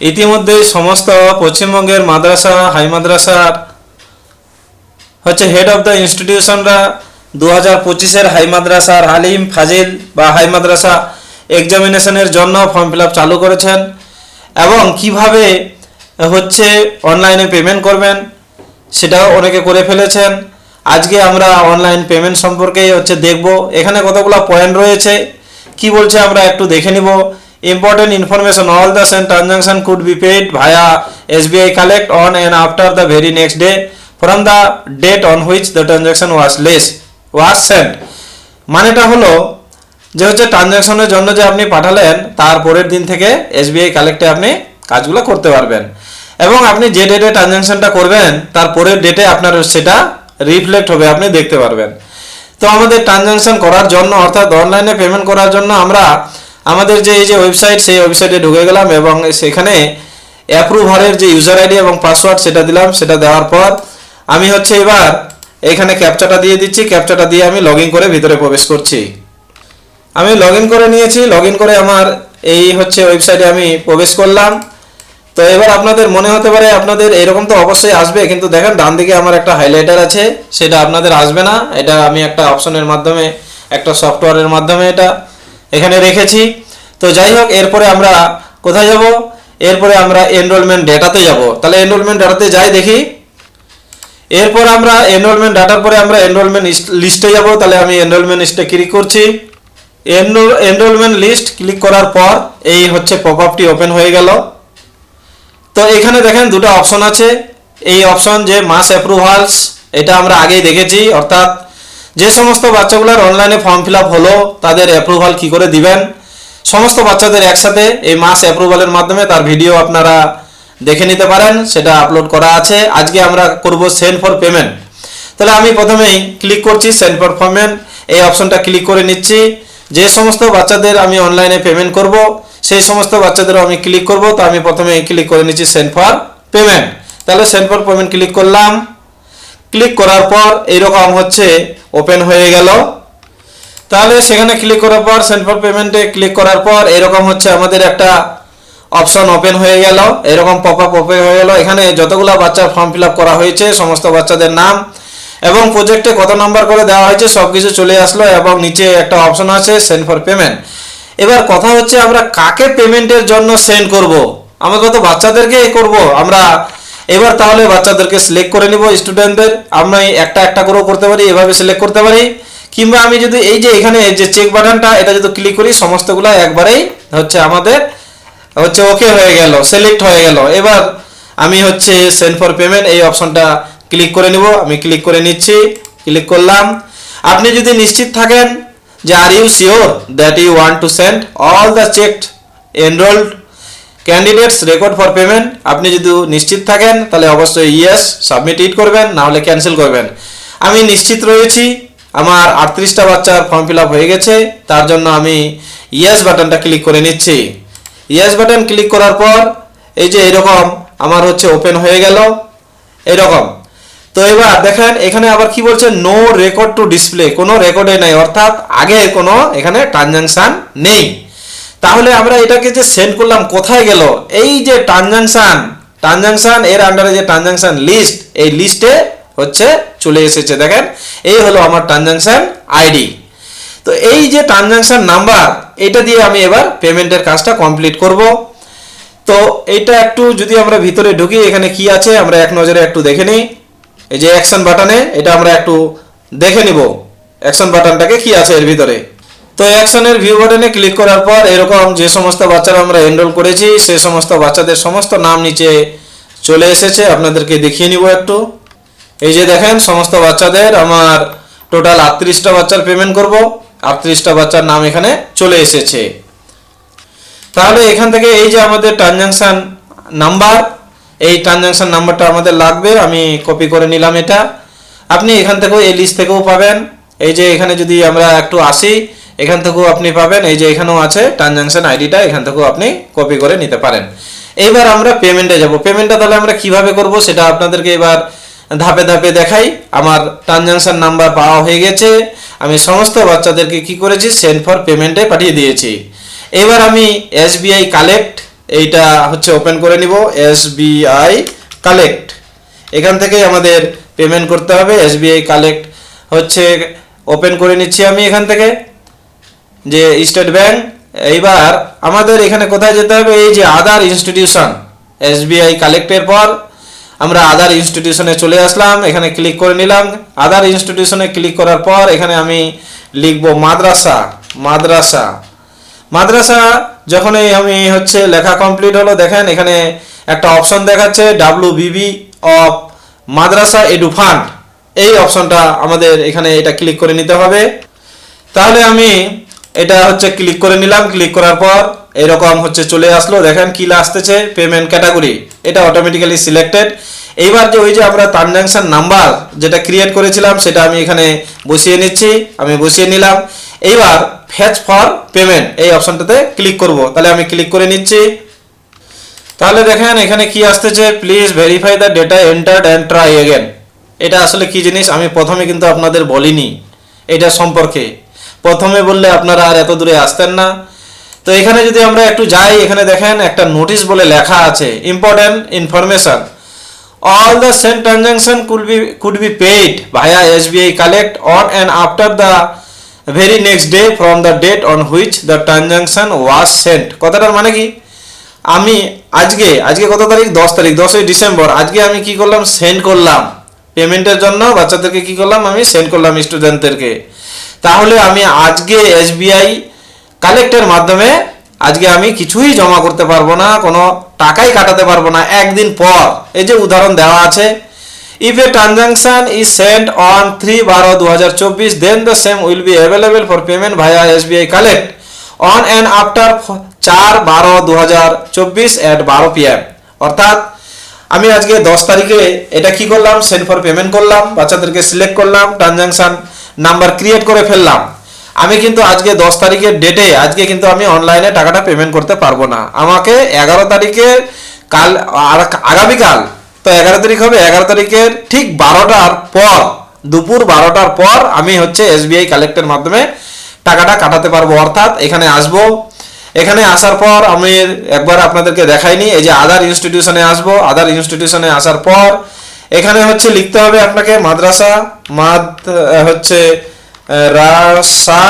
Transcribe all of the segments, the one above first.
ইতিমধ্যেই সমস্ত পশ্চিমবঙ্গের মাদ্রাসা হাই মাদ্রাসার হেড অফ দ্য ইনস্টিটিউশনরা 2025-এর হাই মাদ্রাসার আলিম ফাজিল বা হাই মাদ্রাসা এক্সামিনেশনের জন্য ফর্ম ফিল আপ চালু করেছেন এবং কিভাবে অনলাইনে পেমেন্ট করবেন সেটাও অনেকে করে ফেলেছেন। আজকে আমরা অনলাইন পেমেন্ট সম্পর্কে দেখব। এখানে কতগুলো পয়েন্ট রয়েছে, কি বলছে আমরা একটু দেখে নিব। Important information, all the sent transaction could be paid via SBI collect on and after the very next day from the date on which the transaction was sent. মানেটা হলো যে ট্রানজাকশনের জন্য যে আপনি পাঠালেন তার পরের দিন থেকে SBI কালেক্টে আপনি কাজগুলো করতে পারবেন এবং আপনি যে ডেটে ট্রানজাকশনটা করবেন তার পরের ডেটে আপনার সেটা রিফ্লেক্ট হবে, আপনি দেখতে পারবেন। তো আমাদের ট্রানজাকশন করার জন্য অর্থাৎ অনলাইনে পেমেন্ট করার জন্য আমরা আমাদের যে ওয়েবসাইট, সেই ওয়েবসাইটে ঢুকে গেলাম এবং সেখানে অ্যাপ্রুভারের যে ইউজার আইডি এবং পাসওয়ার্ড সেটা দিলাম। সেটা দেওয়ার পর আমি এবার এখানে ক্যাপচাটা দিয়ে দিচ্ছি। ক্যাপচাটা দিয়ে আমি লগ ইন করে ভিতরে প্রবেশ করছি। আমি লগ ইন করে নিয়েছি। লগ ইন করে আমার এই ওয়েবসাইটে আমি প্রবেশ করলাম। তো এবার আপনাদের মনে হতে পারে আপনাদের এরকম তো অবশ্যই আসবে, কিন্তু দেখেন ডান দিকে আমার একটা হাইলাইটার আছে, সেটা আপনাদের আসবে না। এটা আমি একটা অপশনের মাধ্যমে, একটা সফটওয়্যারের মাধ্যমে এটা এখানে রেখেছি। তো যাই হোক, এরপরে আমরা কোথায় যাব? এরপরে আমরা এনরোলমেন্ট ডেটাতে যাব। তাহলে এনরোলমেন্ট ডেটাতে যাই দেখি। এরপর আমরা এনরোলমেন্ট ডাটার পরে আমরা এনরোলমেন্ট লিস্টে যাব। তাহলে আমি এনরোলমেন্ট লিস্টে ক্লিক করছি। এনরোলমেন্ট লিস্ট ক্লিক করার পর এই পপ আপটি ওপেন হয়ে গেল। তো এখানে দেখেন দুটো অপশন আছে। এই অপশন যে মাস অ্যাপ্রুভালস, এটা আমরা আগেই দেখেছি, অর্থাৎ যে সমস্ত বাচ্চাগুলোর অনলাইনে ফর্ম ফিল আপ হলো তাদের অ্যাপ্রুভাল কি করে দিবেন, সমস্ত বাচ্চাদের একসাথে এই মাস অ্যাপ্রুভালের মাধ্যমে তার ভিডিও আপনারা দেখে নিতে পারেন, সেটা আপলোড করা আছে। আজকে আমরা করব সেন্ড ফর পেমেন্ট। তাহলে আমি প্রথমেই ক্লিক করছি সেন্ড ফর পেমেন্ট, এই অপশনটা ক্লিক করে নিচ্ছি। যে সমস্ত বাচ্চাদের আমি অনলাইনে পেমেন্ট করব সেই সমস্ত বাচ্চাদেরও আমি ক্লিক করব। তো আমি প্রথমে ক্লিক করে নিচ্ছি সেন্ড ফর পেমেন্ট। তাহলে সেন্ড ফর পেমেন্ট ক্লিক করলাম। ক্লিক করার পর এইরকম ওপেন হয়ে গেল। তাহলে সেখানে ক্লিক করার পর সেন্ড ফর পেমেন্টে ক্লিক করার পর এরকম আমাদের একটা অপশন ওপেন হয়ে গেল, এরকম পপ আপ ওপেন হয়ে গেল। এখানে যতগুলো বাচ্চার ফর্ম ফিল আপ করা হয়েছে সমস্ত বাচ্চাদের নাম এবং প্রজেক্টে কত নাম্বার করে দেওয়া হয়েছে সব কিছু চলে আসলো এবং নিচে একটা অপশন আছে সেন্ড ফর পেমেন্ট। এবার কথা আমরা কাকে পেমেন্টের জন্য সেন্ড করব? আমরা তো বাচ্চাদেরকে করব আমরা। এবার তাহলে বাচ্চাদেরকে সিলেক্ট করে নিব। স্টুডেন্টদের আমরা একটা একটা করেও করতে পারি, এভাবে সিলেক্ট করতে পারি, কিংবা আমি যদি এই যে এখানে যে চেক বাটনটা এটা যদি ক্লিক করি সমস্তগুলো একবারেই আমাদের ওকে হয়ে গেল, সিলেক্ট হয়ে গেল। এবার আমি সেন্ড ফর পেমেন্ট এই অপশনটা ক্লিক করে নিব। আমি ক্লিক করে নিচ্ছি, ক্লিক করলাম। আপনি যদি নিশ্চিত থাকেন যে are you sure that you want to send all the checked enrolled candidates record for payment, আপনি যদি নিশ্চিত থাকেন তাহলে অবশ্যই ইয়েস সাবমিট ইট করবেন, না হলে ক্যান্সেল করবেন। আমি নিশ্চিত রয়েছি, আমার 38টা বাচ্চার ফর্ম ফিল আপ হয়ে গেছে, তার জন্য আমি ইয়েস বাটনটা ক্লিক করে নিচ্ছি। ইয়েস বাটন ক্লিক করার পর এই যে এরকম আমার ওপেন হয়ে গেল এরকম। তো এবার দেখেন এখানে আবার কি বলছে, নো রেকর্ড টু ডিসপ্লে, কোনো রেকর্ডে নাই, অর্থাৎ আগে কোনো এখানে ট্রানজাকশন নেই। তাহলে আমরা এটাকে যে সেন্ড করলাম কোথায় গেল? এই যে ট্রানজাকশন এর আন্ডারে যে ট্রানজাকশন লিস্ট, এই লিস্টে চলে এসেছে। দেখেন এই হলো আমার ট্রানজাকশন আইডি। তো এই যে ট্রানজাকশন নাম্বার, এটা দিয়ে আমি এবার পেমেন্টের কাজটা কমপ্লিট করব। তো এইটা একটু যদি আমরা ভিতরে ঢুকি, এখানে কি আছে আমরা এক নজরে একটু দেখে নিই। এই যে অ্যাকশন বাটনে, এটা আমরা একটু দেখে নিব অ্যাকশন বাটনটাকে কি আছে এর ভিতরে। তো অ্যাকশনের ভিউ বাটনে ক্লিক করার পর এরকম যে সমস্ত বাচ্চারা আমরা এনরোল করেছি সেই সমস্ত বাচ্চাদের সমস্ত নাম নিচে চলে এসেছে। আপনাদেরকে দেখিয়ে নিব একটু। এই যে দেখেন সমস্ত বাচ্চাদের আমার টোটাল 38টা বাচ্চার পেমেন্ট করব, 38টা বাচ্চার নাম এখানে চলে এসেছে। তাহলে এখান থেকে এই যে আমাদের ট্রানজাকশন নাম্বার, এই ট্রানজাকশন নাম্বারটা আমাদের লাগবে। আমি কপি করে নিলাম এটা। আপনি এখান থেকেও এই লিস্ট থেকেও পাবেন। এই যে এখানে যদি আমরা একটু আসি, এখান থেকেও আপনি পাবেন। এই যে এখানেও আছে ট্রানজাকশন আইডিটা, এখান থেকেও আপনি কপি করে নিতে পারেন। এইবার আমরা পেমেন্টে যাব। পেমেন্টটা তাহলে আমরা কিভাবে করব সেটা আপনাদেরকে এবার ধাপে ধাপে দেখাই। আমার ট্রানজাকশন নাম্বার পাওয়া হয়ে গেছে, আমি সমস্ত বাচ্চাদেরকে কি করেছি সেন্ড ফর পেমেন্টে পাঠিয়ে দিয়েছি। এবার আমি SBI কালেক্ট এইটা হচ্ছে ওপেন করে নিব SBI কালেক্ট। এখান থেকে আমাদের পেমেন্ট করতে হবে। SBI কালেক্ট হচ্ছে ওপেন করে নিচ্ছি আমি এখান থেকে, যে স্টেট ব্যাংক। এইবার আমাদের এখানে কোথায় যেতে হবে, এই যে আদার ইনস্টিটিউশন, SBI কালেক্টের পর আমরা আদার ইনস্টিটিউশনে চলে আসলাম, এখানে ক্লিক করে নিলাম। আদার ইনস্টিটিউশনে ক্লিক করার পর এখানে আমি লিখব মাদ্রাসা। মাদ্রাসা মাদ্রাসা যখনই আমি হচ্ছে লেখা কমপ্লিট হলো, দেখেন এখানে একটা অপশন দেখাচ্ছে WBB of Madrasa edu fund. এই অপশনটা আমাদের এখানে এটা ক্লিক করে নিতে হবে। তাহলে আমি এটা হচ্ছে ক্লিক করে নিলাম। ক্লিক করার পর এরকম হচ্ছে চলে আসলো, দেখেন কি আসতেছে, পেমেন্ট ক্যাটাগরি, এটা অটোমেটিক্যালি সিলেক্টেড। এইবার যে ওই যে আমরা ট্রানজাকশন নাম্বার যেটা ক্রিয়েট করেছিলাম সেটা আমি এখানে বসিয়ে নিচ্ছি, আমি বসিয়ে নিলাম। এইবার ফেচ ফর পেমেন্ট এই অপশনটাতে ক্লিক করব। তাহলে আমি ক্লিক করে নিচ্ছি। তাহলে দেখেন এখানে কি আসতেছে, please verify the data entered and try again. এটা আসলে কি জিনিস আমি প্রথমে কিন্তু আপনাদের বলিনি এটা সম্পর্কে, প্রথমে বললে আপনারা আর এত দূরে আসতেন না। তো এখানে যদি আমরা একটু যাই, এখানে দেখেন একটা নোটিশ বলে লেখা আছে, important information, all the sent transaction could be paid via SBI collect on and after the very next day from the date on which the transaction was sent। কথাটার মানে কি, আমি আজকে কত তারিখ, 10 তারিখ, 10ই ডিসেম্বর, আজকে আমি কি করলাম, সেন্ড করলাম পেমেন্টের জন্য বাচ্চাদেরকে, কি করলাম আমি সেন্ড করলাম স্টুডেন্টদেরকে। তাহলে আমি আজকে SBI কালেক্টের মাধ্যমে আজকে আমি কিছুই জমা করতে পারবো না, কোনো টাকাই কাটাতে পারবো না একদিন পর। এই যে উদাহরণ দেওয়া আছে, if a transaction is sent on 3/12/2024 then the same will be available for payment via SBI collect on and after 4/12/2024 at 12 PM। অর্থাৎ আমি আজকে 10 তারিখে এটা কি করলাম, সেন্ড ফর পেমেন্ট করলাম, বাচ্চাদেরকে সিলেক্ট করলাম, ট্রানজাকশন নাম্বার ক্রিয়েট করে ফেললাম। আমি কিন্তু আজকে 10 তারিখের ডেটে আজকে কিন্তু আমি অনলাইনে টাকাটা পেমেন্ট করতে পারবো না। আমাকে 11 তারিখে কাল আগামীকাল তো 11 তারিখ হবে, 11 তারিখের ঠিক 12টার পর, দুপুর 12টার পর আমি হচ্ছে SBI কালেক্টের মাধ্যমে টাকাটা কাটাতে পারবো। অর্থাৎ এখানে আসবো, এখানে আসার পর আমি একবার আপনাদেরকে দেখাইনি, এই যে আদার ইনস্টিটিউশনে আসবো। আদার ইনস্টিটিউশনে আসার পর এখানে হচ্ছে লিখতে হবে আপনাকে মাদ্রাসা, হচ্ছে রাসা,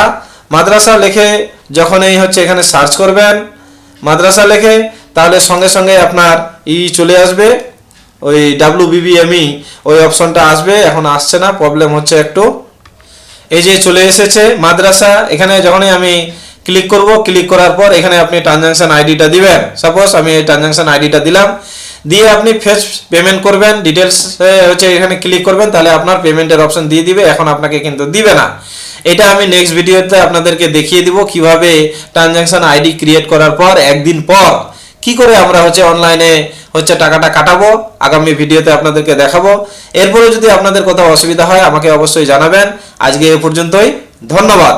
মাদ্রাসা লিখে যখন এই হচ্ছে এখানে সার্চ করবেন মাদ্রাসা লিখে, তাহলে সঙ্গে সঙ্গে আপনার চলে আসবে, ওই WBBME ওই অপশনটা আসবে। এখন আসছে না, প্রবলেম হচ্ছে একটু। এই যে চলে এসেছে মাদ্রাসা। এখানে যখনই আমি ক্লিক করব, ক্লিক করার পর এখানে আপনি ট্রানজাকশন আইডিটা দিবেন। সাপোজ আমি এই ট্রানজাকশন আইডিটা দিলাম, দিয়ে আপনি ফেস পেমেন্ট করবেন, ডিটেলস হচ্ছে এখানে ক্লিক করবেন, তাহলে আপনার পেমেন্টের অপশন দিয়ে দিবে। এখন আপনাকে কিন্তু দিবে না, এটা আমি নেক্সট ভিডিওতে আপনাদেরকে দেখিয়ে দিব কিভাবে ট্রানজাকশন আইডি ক্রিয়েট করার পর একদিন পর কি করে আমরা হচ্ছে অনলাইনে হচ্ছে টাকাটা কাটাবো, আগামী ভিডিওতে আপনাদেরকে দেখাবো। এরপরে যদি আপনাদের কোথাও অসুবিধা হয় আমাকে অবশ্যই জানাবেন। আজকে এ পর্যন্তই, ধন্যবাদ।